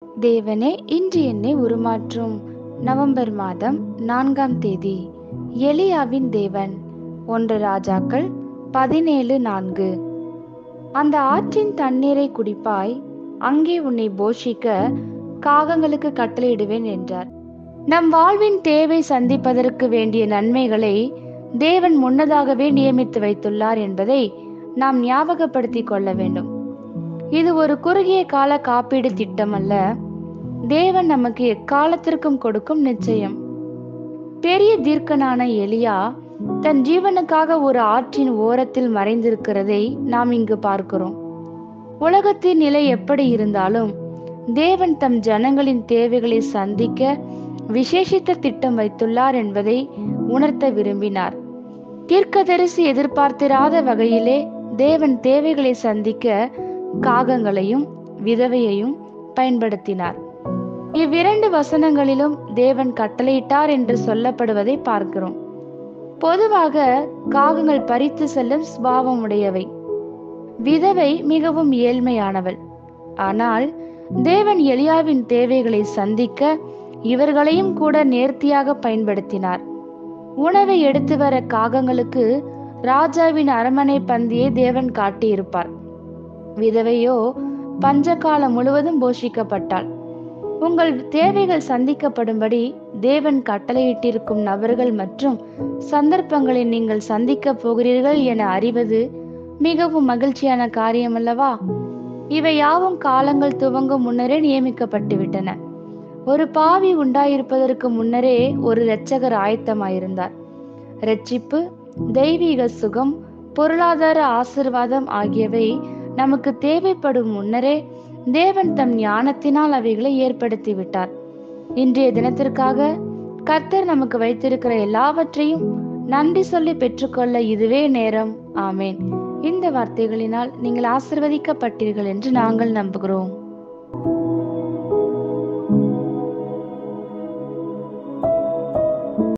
தேவனே இன்று என்னை உருமாற்றும். நவம்பர் மாதம் 4ஆம் தேதி. எலியாவின் தேவன். 1 ராஜாக்கள் 17:4. அந்த ஆற்றின் தண்ணீரை குடிப்பாய், அங்கே உன்னை போஷிக்க காகங்களுக்கு கட்டளையிடுவேன் என்றார். நம் வாழ்வின் தேவை சந்திப்பதற்கு வேண்டிய நன்மைகளை தேவன் முன்னதாகவே நியமித்து வைத்துள்ளார் என்பதை நாம் ஞாபகப்படுத்திக் கொள்ள வேண்டும். இது ஒரு குறுகிய கால காப்பீடு திட்டம் அல்ல, தேவன் நமக்கு எக்காலத்திற்கும் கொடுக்கும் நிச்சயம். பெரிய தீர்க்கனான எலியா தன் ஜீவனுக்காக ஒரு ஆற்றின் ஓரத்தில் மறைந்திருக்கிறதை நாம் இங்கு பார்க்கிறோம். உலகத்தின் நிலை எப்படி இருந்தாலும் தேவன் தம் ஜனங்களின் தேவைகளை சந்திக்க விசேஷித்த திட்டம் வைத்துள்ளார் என்பதை உணர்த்த விரும்பினார். தீர்க்கதரிசி எதிர்பார்த்திராத வகையிலே தேவன் தேவைகளை சந்திக்க காகங்களையும் விதவையையும் பயன்படுத்தினார். இவ்விரண்டு வசனங்களிலும் தேவன் கட்டளையிட்டார் என்று சொல்லப்படுவதை பார்க்கிறோம். பொதுவாக காகங்கள் பறித்து செல்லும் சுபாவம் உடையவை. விதவை மிகவும் ஏழ்மையானவள். ஆனால் தேவன் எலியாவின் தேவைகளை சந்திக்க இவர்களையும் கூட நேர்த்தியாக பயன்படுத்தினார். உணவை எடுத்து வர காகங்களுக்கு ராஜாவின் அரண்மனை பந்தியை தேவன் காட்டியிருப்பார். விதவையோ பஞ்சகாலம் முழுவதும் போஷிக்கப்பட்டாள். உங்கள் தேவைகள் சந்திக்கப்படும்படி தேவன் கட்டளையிட்டிருக்கும் நபர்கள் மற்றும் சந்தர்ப்பங்களை நீங்கள் சந்திக்க போகிறீர்கள் என அறிவது மிகவும் மகிழ்ச்சியான காரியம் அல்லவா? இவை யாவும் காலங்கள் துவங்கும் முன்னரே நியமிக்கப்பட்டு விட்டன. ஒரு பாவி உண்டாயிருப்பதற்கு முன்னரே ஒரு இரட்சகர் ஆயத்தமாயிருந்தார். இரட்சிப்பு, தெய்வீக சுகம், பொருளாதார ஆசீர்வாதம் ஆகியவை நமக்கு தேவைப்படும் முன்னரே தேவன் தம் ஞானத்தினால் அவைகளை ஏற்படுத்தி விட்டார். இன்றைய தினத்திற்காக கர்த்தர் நமக்கு வைத்திருக்கிற எல்லாவற்றையும் நன்றி சொல்லி பெற்றுக்கொள்ள இதுவே நேரம். ஆமேன். இந்த வார்த்தைகளினால் நீங்கள் ஆசீர்வதிக்கப்பட்டீர்கள் என்று நாங்கள் நம்புகிறோம்.